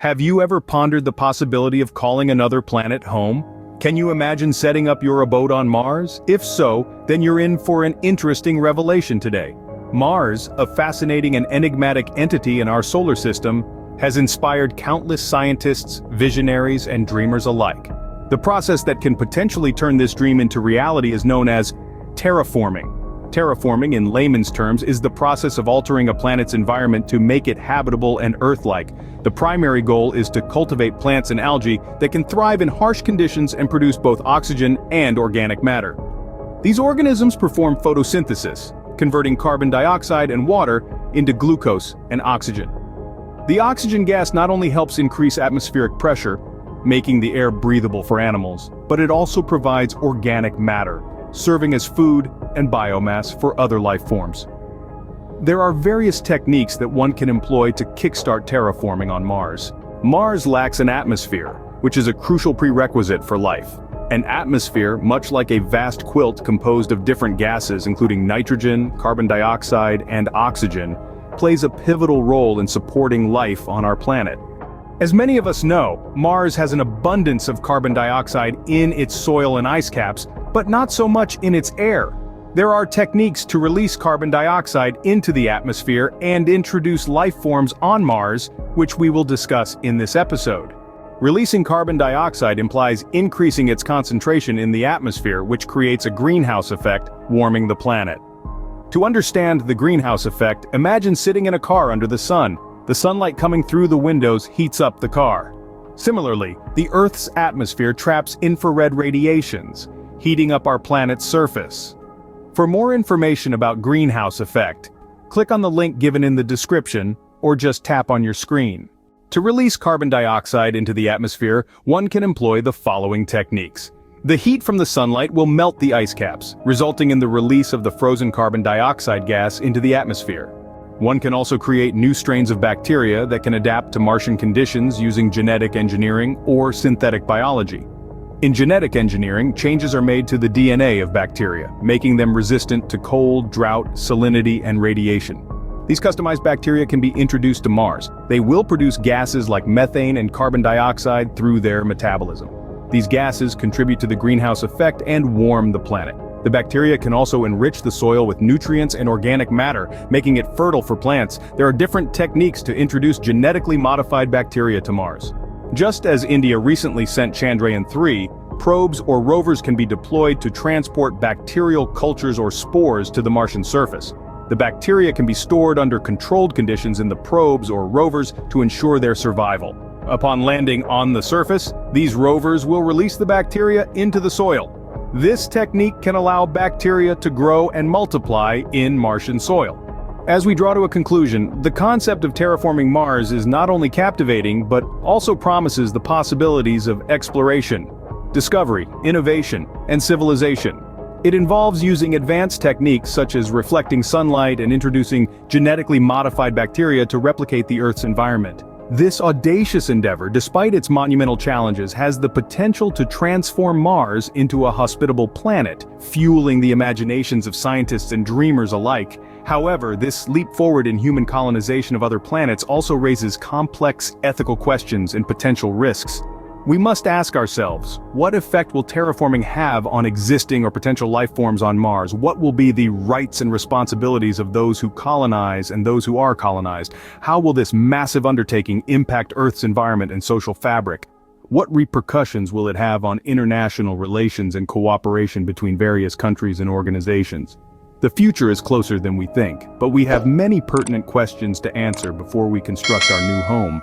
Have you ever pondered the possibility of calling another planet home? Can you imagine setting up your abode on Mars? If so, then you're in for an interesting revelation today. Mars, a fascinating and enigmatic entity in our solar system, has inspired countless scientists, visionaries, and dreamers alike. The process that can potentially turn this dream into reality is known as terraforming. Terraforming, in layman's terms, is the process of altering a planet's environment to make it habitable and Earth-like. The primary goal is to cultivate plants and algae that can thrive in harsh conditions and produce both oxygen and organic matter. These organisms perform photosynthesis, converting carbon dioxide and water into glucose and oxygen. The oxygen gas not only helps increase atmospheric pressure, making the air breathable for animals, but it also provides organic matter, serving as food and biomass for other life forms. There are various techniques that one can employ to kickstart terraforming on Mars. Mars lacks an atmosphere, which is a crucial prerequisite for life. An atmosphere, much like a vast quilt composed of different gases including nitrogen, carbon dioxide, and oxygen, plays a pivotal role in supporting life on our planet. As many of us know, Mars has an abundance of carbon dioxide in its soil and ice caps, but not so much in its air. There are techniques to release carbon dioxide into the atmosphere and introduce life forms on Mars, which we will discuss in this episode. Releasing carbon dioxide implies increasing its concentration in the atmosphere, which creates a greenhouse effect, warming the planet. To understand the greenhouse effect, imagine sitting in a car under the sun. The sunlight coming through the windows heats up the car. Similarly, the Earth's atmosphere traps infrared radiations, heating up our planet's surface. For more information about greenhouse effect, click on the link given in the description, or just tap on your screen. To release carbon dioxide into the atmosphere, one can employ the following techniques. The heat from the sunlight will melt the ice caps, resulting in the release of the frozen carbon dioxide gas into the atmosphere. One can also create new strains of bacteria that can adapt to Martian conditions using genetic engineering or synthetic biology. In genetic engineering, changes are made to the DNA of bacteria, making them resistant to cold, drought, salinity, and radiation. These customized bacteria can be introduced to Mars. They will produce gases like methane and carbon dioxide through their metabolism. These gases contribute to the greenhouse effect and warm the planet. The bacteria can also enrich the soil with nutrients and organic matter, making it fertile for plants. There are different techniques to introduce genetically modified bacteria to Mars. Just as India recently sent Chandrayaan-3, probes or rovers can be deployed to transport bacterial cultures or spores to the Martian surface. The bacteria can be stored under controlled conditions in the probes or rovers to ensure their survival. Upon landing on the surface, these rovers will release the bacteria into the soil. This technique can allow bacteria to grow and multiply in Martian soil. As we draw to a conclusion, the concept of terraforming Mars is not only captivating but also promises the possibilities of exploration, discovery, innovation, and civilization. It involves using advanced techniques such as reflecting sunlight and introducing genetically modified bacteria to replicate the Earth's environment. This audacious endeavor, despite its monumental challenges, has the potential to transform Mars into a hospitable planet, fueling the imaginations of scientists and dreamers alike. However, this leap forward in human colonization of other planets also raises complex ethical questions and potential risks. We must ask ourselves, what effect will terraforming have on existing or potential life forms on Mars? What will be the rights and responsibilities of those who colonize and those who are colonized? How will this massive undertaking impact Earth's environment and social fabric? What repercussions will it have on international relations and cooperation between various countries and organizations? The future is closer than we think, but we have many pertinent questions to answer before we construct our new home.